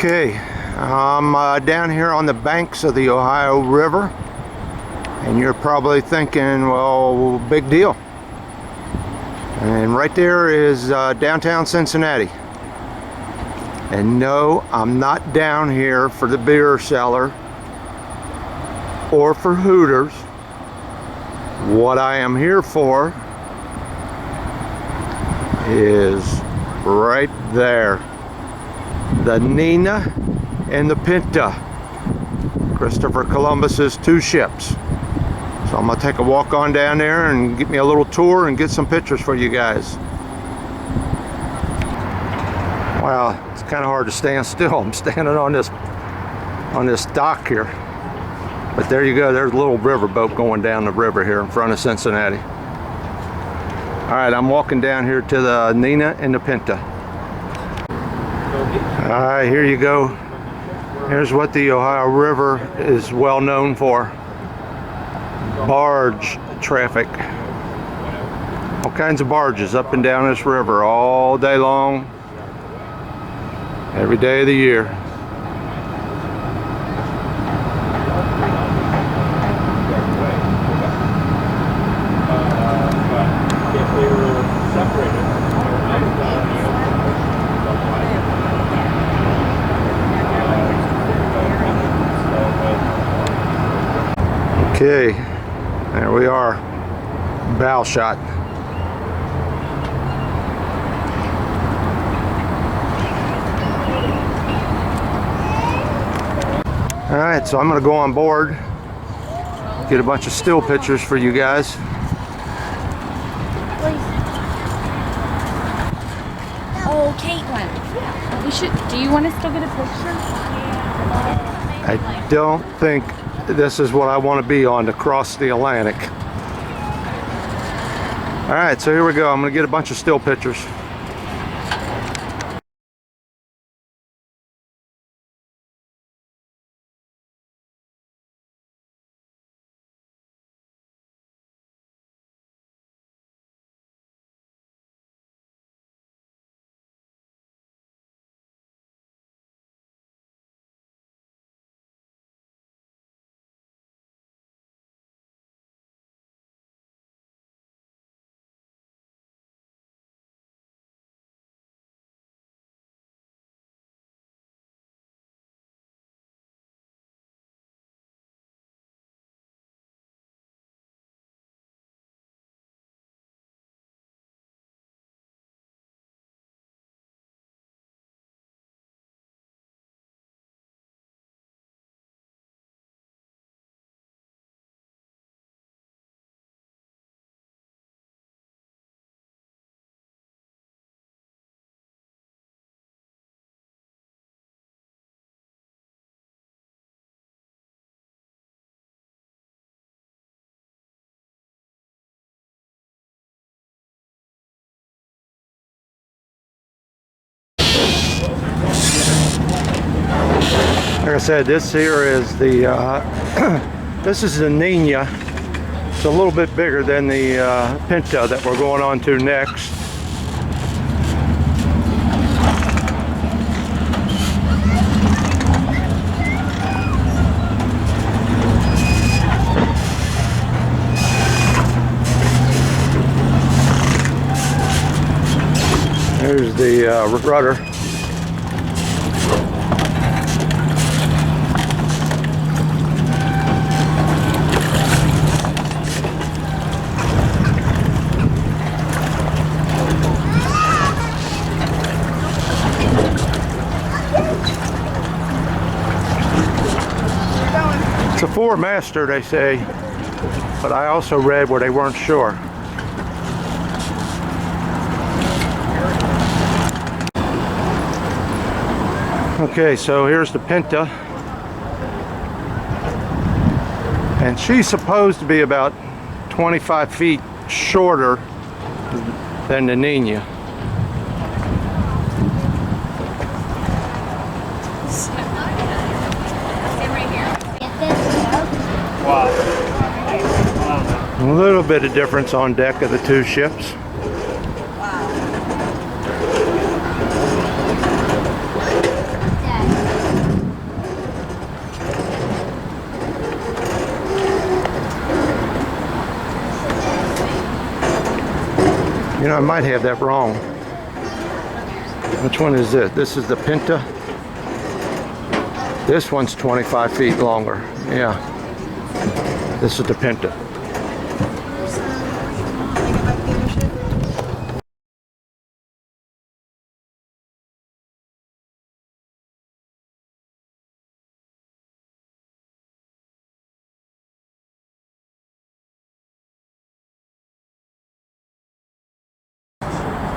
Okay, I'm down here on the banks of the Ohio River, and you're probably thinking, well, big deal. And right there is downtown Cincinnati. And no, I'm not down here for the beer cellar or for Hooters. What I am here for is right there. The Nina and the Pinta, Christopher Columbus's two ships. So I'm gonna take a walk on down there and get me a little tour and get some pictures for you guys. Wow, it's kind of hard to stand still. I'm standing on this dock here. But there you go, there's a little river boat going down the river here in front of Cincinnati. All right, I'm walking down here to the Nina and the Pinta. All right, here you go. Here's what the Ohio River is well known for. Barge traffic. All kinds of barges up and down this river all day long, every day of the year. Okay, there we are, bow shot. All right, so I'm gonna go on board, get a bunch of still pictures for you guys. Oh, Caitlin, we should, do you want to still get a picture? I don't think this is what I want to be on to cross the Atlantic. All right, so here we go. I'm going to get a bunch of still pictures. Like I said, this here is the this is the Niña. It's a little bit bigger than the Pinta that we're going on to next. There's the rudder. It's a four-master, they say, but I also read where they weren't sure. Okay, so here's the Pinta, and she's supposed to be about 25 feet shorter than the Niña. A little bit of difference on deck of the two ships. You know, I might have that wrong. Which one is this? This is the Pinta. This one's 25 feet longer. Yeah. This is the Pinta.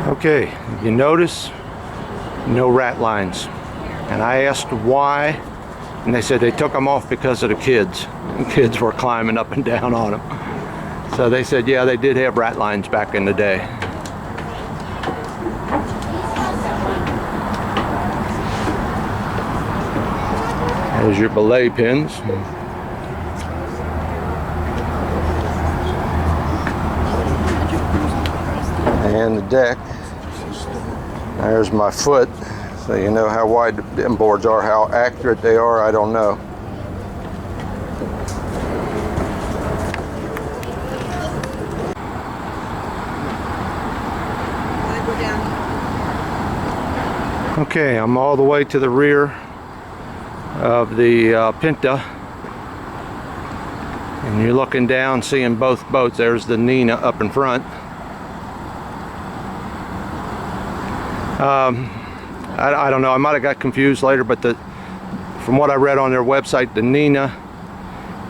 Okay, you notice no rat lines. And I asked why, and they said they took them off because of the kids. The kids were climbing up and down on them. So they said, yeah, they did have rat lines back in the day. There's your belay pins. And the deck. There's my foot, so you know how wide them boards are. How accurate they are, I don't know. Okay, I'm all the way to the rear of the Pinta, and you're looking down, seeing both boats. There's the Nina up in front. I don't know, I might have got confused later, but from what I read on their website, the Niña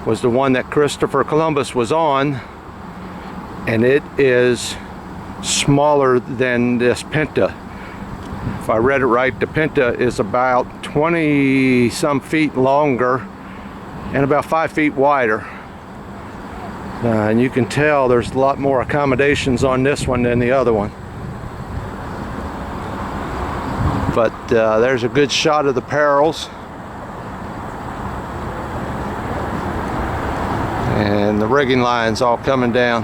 was the one that Christopher Columbus was on, and it is smaller than this Pinta. If I read it right, the Pinta is about 20 some feet longer and about 5 feet wider. And you can tell there's a lot more accommodations on this one than the other one. But there's a good shot of the barrels. And the rigging lines all coming down.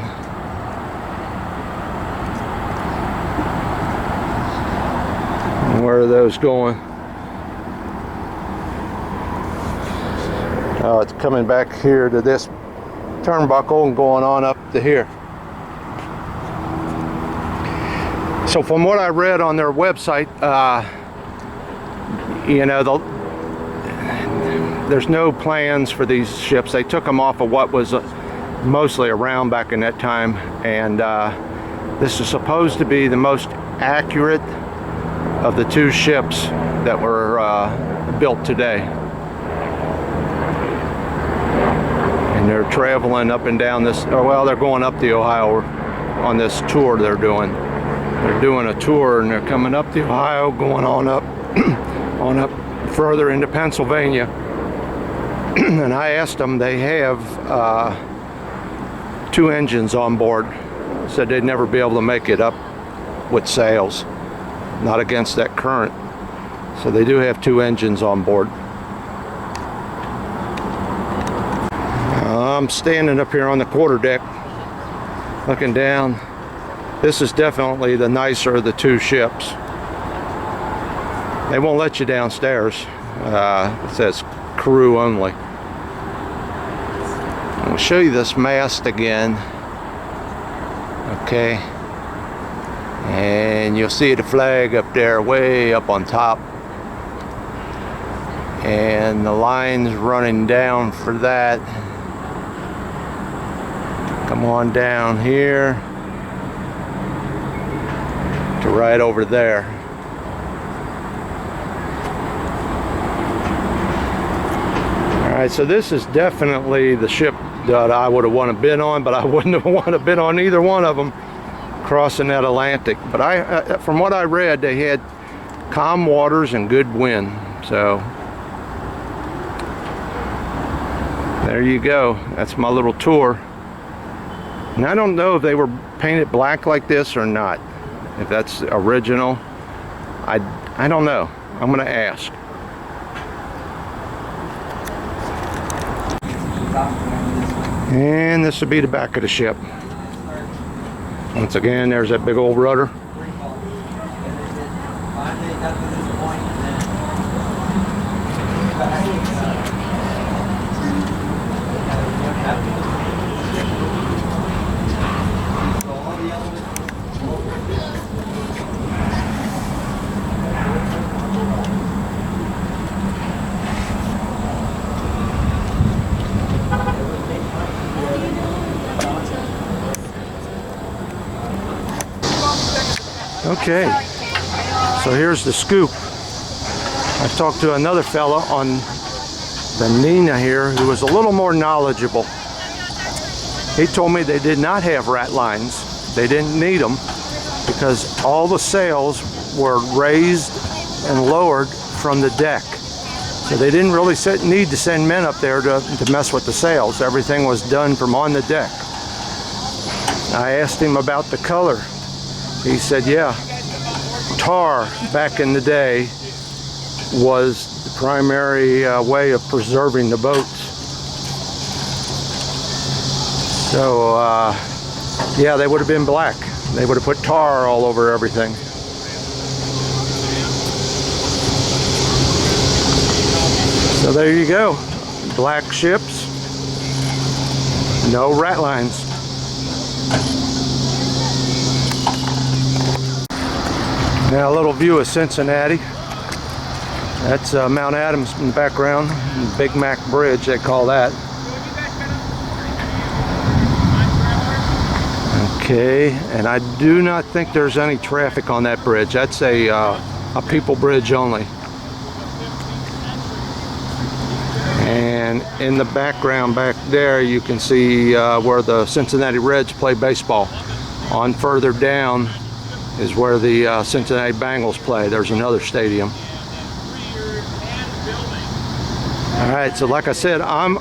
And where are those going? Oh, it's coming back here to this turnbuckle and going on up to here. So from what I read on their website, you know, there's no plans for these ships. They took them off of what was mostly around back in that time, and this is supposed to be the most accurate of the two ships that were built today. And they're traveling up and down this, well, they're going up the Ohio on this tour they're doing. They're doing a tour and they're coming up the Ohio, going on up on up further into Pennsylvania. And I asked them, they have 2 engines on board. Said they'd never be able to make it up with sails, not against that current. So they do have 2 engines on board. I'm standing up here on the quarterdeck looking down. This is definitely the nicer of the 2 ships. They won't let you downstairs. It says crew only. I'll show you this mast again. Okay. And you'll see the flag up there, way up on top. And the line's running down for that. Come on down here to right over there. Alright, so this is definitely the ship that I would have wanted to been on, but I wouldn't have wanted to been on either one of them crossing that Atlantic. But from what I read, they had calm waters and good wind. So there you go. That's my little tour. And I don't know if they were painted black like this or not. If that's original, I don't know. I'm gonna ask. And this would be the back of the ship. Once again, there's that big old rudder. Okay, so here's the scoop. I talked to another fella on the Nina here who was a little more knowledgeable. He told me they did not have rat lines. They didn't need them because all the sails were raised and lowered from the deck. So they didn't really need to send men up there to mess with the sails. Everything was done from on the deck. I asked him about the color. He said, yeah, tar back in the day was the primary way of preserving the boats. So yeah, they would have been black. They would have put tar all over everything. So there you go, black ships, no rat lines. Now a little view of Cincinnati. That's Mount Adams in the background, Big Mac Bridge they call that. Okay, and I do not think there's any traffic on that bridge. That's a people bridge only. And in the background back there you can see where the Cincinnati Reds play baseball. On further down is where the Cincinnati Bengals play. There's another stadium. Alright, so like I said, I'm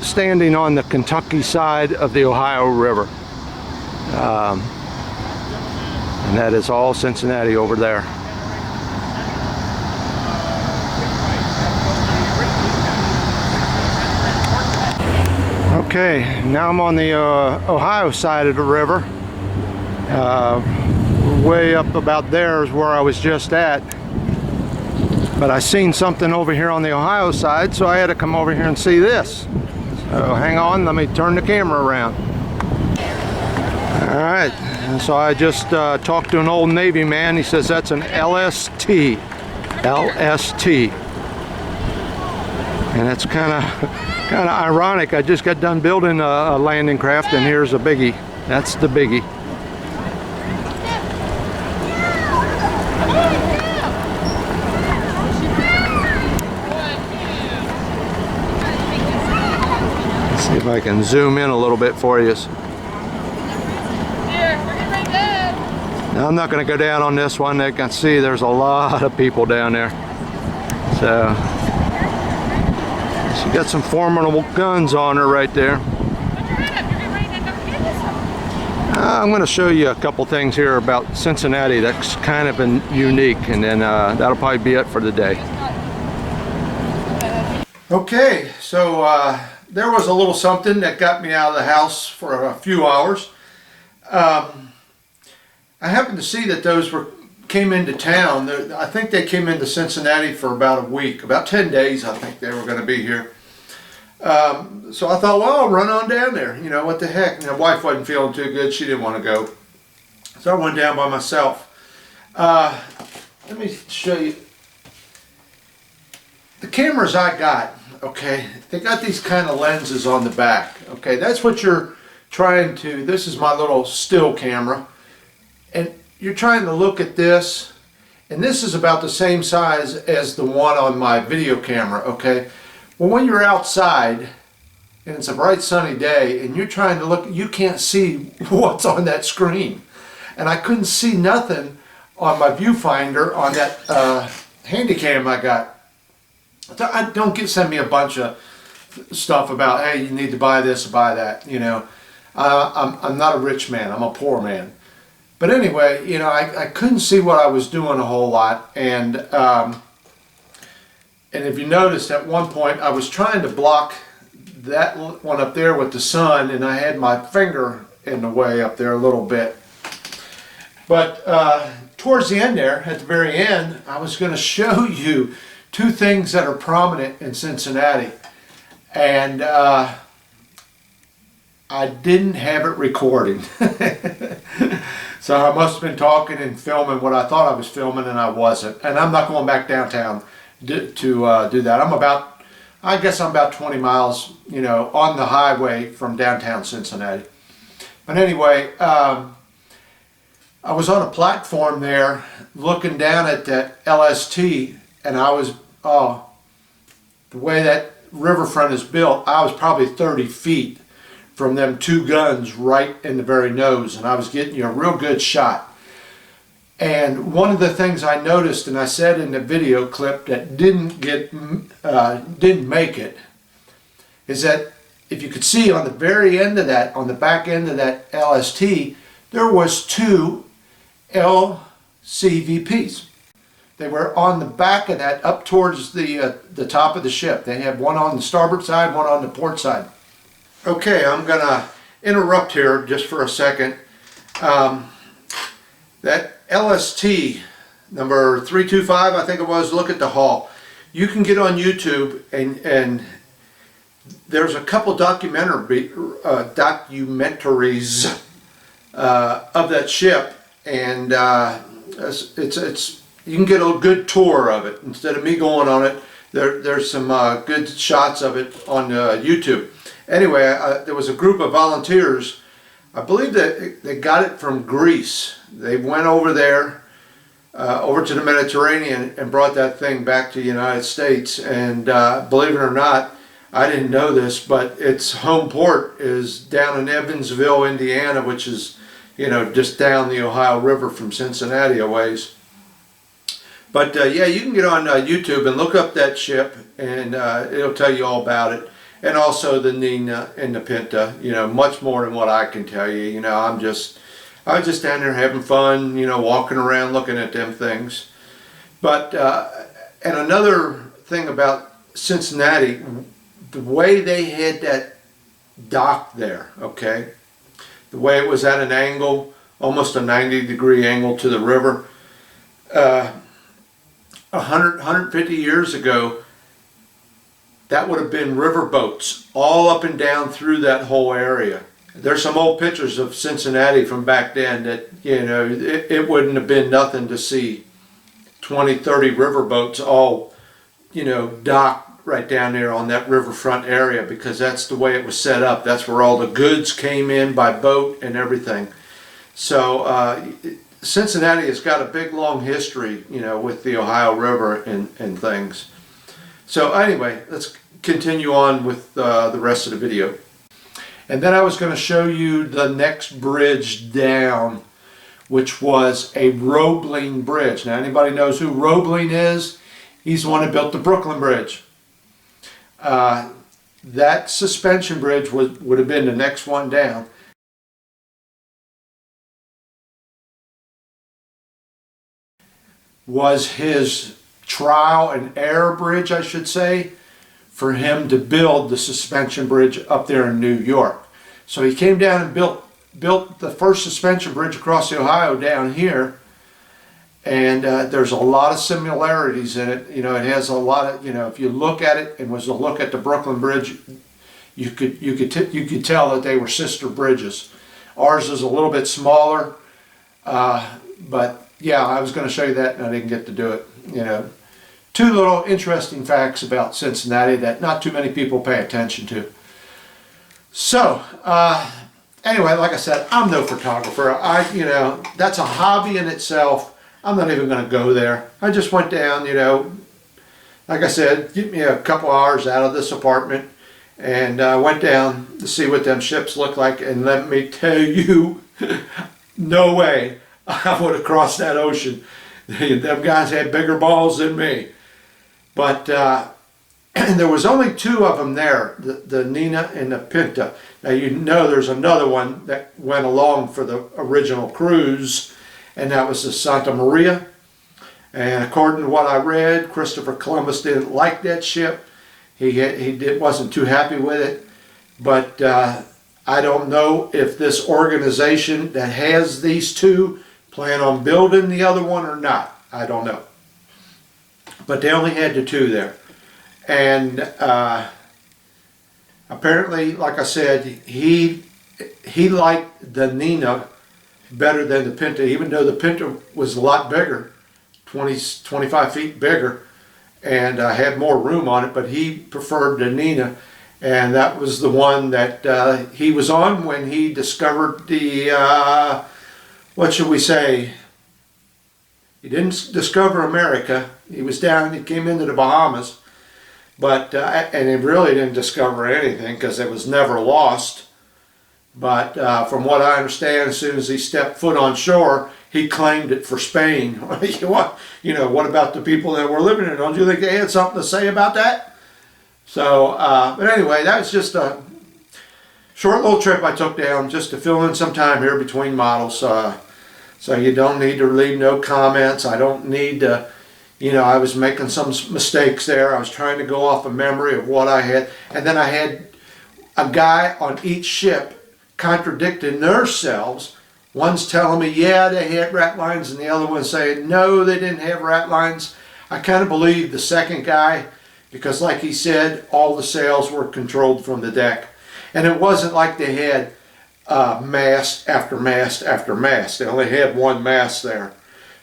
standing on the Kentucky side of the Ohio River. And that is all Cincinnati over there. Okay, now I'm on the Ohio side of the river. Way up about there is where I was just at. But I seen something over here on the Ohio side, so I had to come over here and see this. So hang on, let me turn the camera around. Alright, so I just talked to an old Navy man. He says that's an LST. LST. And that's kind of ironic. I just got done building a landing craft and here's a biggie. That's the biggie. Let's see if I can zoom in a little bit for you. Now, I'm not going to go down on this one. You can see there's a lot of people down there. So she got some formidable guns on her right there. I'm going to show you a couple things here about Cincinnati that's kind of unique, and then that'll probably be it for the day. Okay, so there was a little something that got me out of the house for a few hours. I happened to see that those came into town. I think they came into Cincinnati for about a week, about 10 days I think they were going to be here. So I thought, well, I'll run on down there, you know, what the heck. And my wife wasn't feeling too good, she didn't want to go. So I went down by myself. Let me show you. The cameras I got, okay, they got these kind of lenses on the back, okay. That's what you're trying to, this is my little still camera. And you're trying to look at this, and this is about the same size as the one on my video camera, okay? Well, when you're outside, and it's a bright sunny day, and you're trying to look, you can't see what's on that screen. And I couldn't see nothing on my viewfinder on that Handycam I got. So don't send me a bunch of stuff about, hey, you need to buy this or buy that, you know. I'm not a rich man, I'm a poor man. But anyway, you know, I couldn't see what I was doing a whole lot, and if you noticed, at one point I was trying to block that one up there with the sun, and I had my finger in the way up there a little bit. But towards the end there, at the very end, I was going to show you two things that are prominent in Cincinnati, and I didn't have it recording. So I must have been talking and filming what I thought I was filming, and I wasn't. And I'm not going back downtown to do that. I guess I'm about 20 miles, you know, on the highway from downtown Cincinnati. But anyway, I I was on a platform there looking down at that LST, and I was, oh, the way that riverfront is built, I was probably 30 feet from them two guns right in the very nose, and I was getting a real good shot. And one of the things I noticed, and I said in the video clip that didn't make it, is that if you could see on the very end of that, on the back end of that LST, there was two LCVPs. They were on the back of that, up towards the top of the ship. They had one on the starboard side, one on the port side. Okay, I'm gonna interrupt here just for a second. That LST number 325, I think it was, look at the hull. You can get on YouTube and there's a couple documentaries of that ship, and it's you can get a good tour of it instead of me going on it. There's some good shots of it on YouTube. Anyway, there was a group of volunteers. I believe that they got it from Greece. They went over there, over to the Mediterranean, and brought that thing back to the United States. And believe it or not, I didn't know this, but its home port is down in Evansville, Indiana, which is, you know, just down the Ohio River from Cincinnati a ways. But yeah, you can get on YouTube and look up that ship, and it'll tell you all about it. And also the Nina and the Pinta, you know, much more than what I can tell you. You know, I was just down there having fun, you know, walking around looking at them things. But, and another thing about Cincinnati, the way they had that dock there, okay, the way it was at an angle, almost a 90-degree angle to the river, 150 years ago, that would have been river boats all up and down through that whole area. There's some old pictures of Cincinnati from back then that, you know, it wouldn't have been nothing to see 20, 30 river boats all, you know, docked right down there on that riverfront area, because that's the way it was set up. That's where all the goods came in by boat and everything. So Cincinnati has got a big long history, you know, with the Ohio River and things. So anyway, let's continue on with the rest of the video. And then I was going to show you the next bridge down, which was a Roebling bridge. Now, anybody knows who Roebling is? He's the one that built the Brooklyn Bridge. That suspension bridge would have been the next one down. Was his trial and error bridge, I should say, for him to build the suspension bridge up there in New York. So he came down and built the first suspension bridge across the Ohio down here, and there's a lot of similarities in it. You know, it has a lot of, you know, if you look at it and was to look at the Brooklyn Bridge, you could tell that they were sister bridges. Ours is a little bit smaller, but yeah, I was going to show you that and I didn't get to do it. You know, two little interesting facts about Cincinnati that not too many people pay attention to. So, anyway, like I said, I'm no photographer. You know, that's a hobby in itself. I'm not even going to go there. I just went down, you know, like I said, get me a couple hours out of this apartment, and went down to see what them ships look like, and let me tell you, no way I would have crossed that ocean. Them guys had bigger balls than me. But there was only two of them there, the Nina and the Pinta. Now you know there's another one that went along for the original cruise, and that was the Santa Maria. And according to what I read, Christopher Columbus didn't like that ship. He wasn't too happy with it. But I don't know if this organization that has these two plan on building the other one or not. I don't know. But they only had the two there. And apparently, like I said, he liked the Nina better than the Pinta, even though the Pinta was a lot bigger, 25 feet bigger, and had more room on it, but he preferred the Nina. And that was the one that he was on when he discovered the what should we say, he didn't discover America. He was down, he came into the Bahamas, but and he really didn't discover anything because it was never lost. But from what I understand, as soon as he stepped foot on shore, he claimed it for Spain. What about the people that were living there? Don't you think they had something to say about that? So, but anyway, that was just a short little trip I took down just to fill in some time here between models. So you don't need to leave no comments. I don't need to, I was making some mistakes there. I was trying to go off of memory of what I had. And then I had a guy on each ship contradicting themselves. One's telling me, yeah, they had rat lines, and the other one's saying, no, they didn't have rat lines. I kind of believe the second guy, because like he said, all the sails were controlled from the deck. And it wasn't like they had mast after mast after mast. They only had one mast there.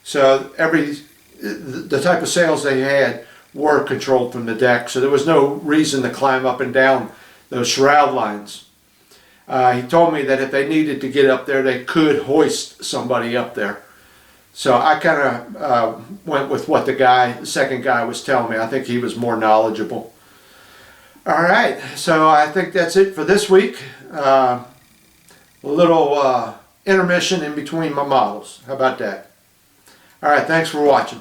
So the type of sails they had were controlled from the deck. So there was no reason to climb up and down those shroud lines. He told me that if they needed to get up there, they could hoist somebody up there. So I kind of went with what the second guy was telling me. I think he was more knowledgeable. All right, so I think that's it for this week. A little intermission in between my models. How about that? All right, thanks for watching.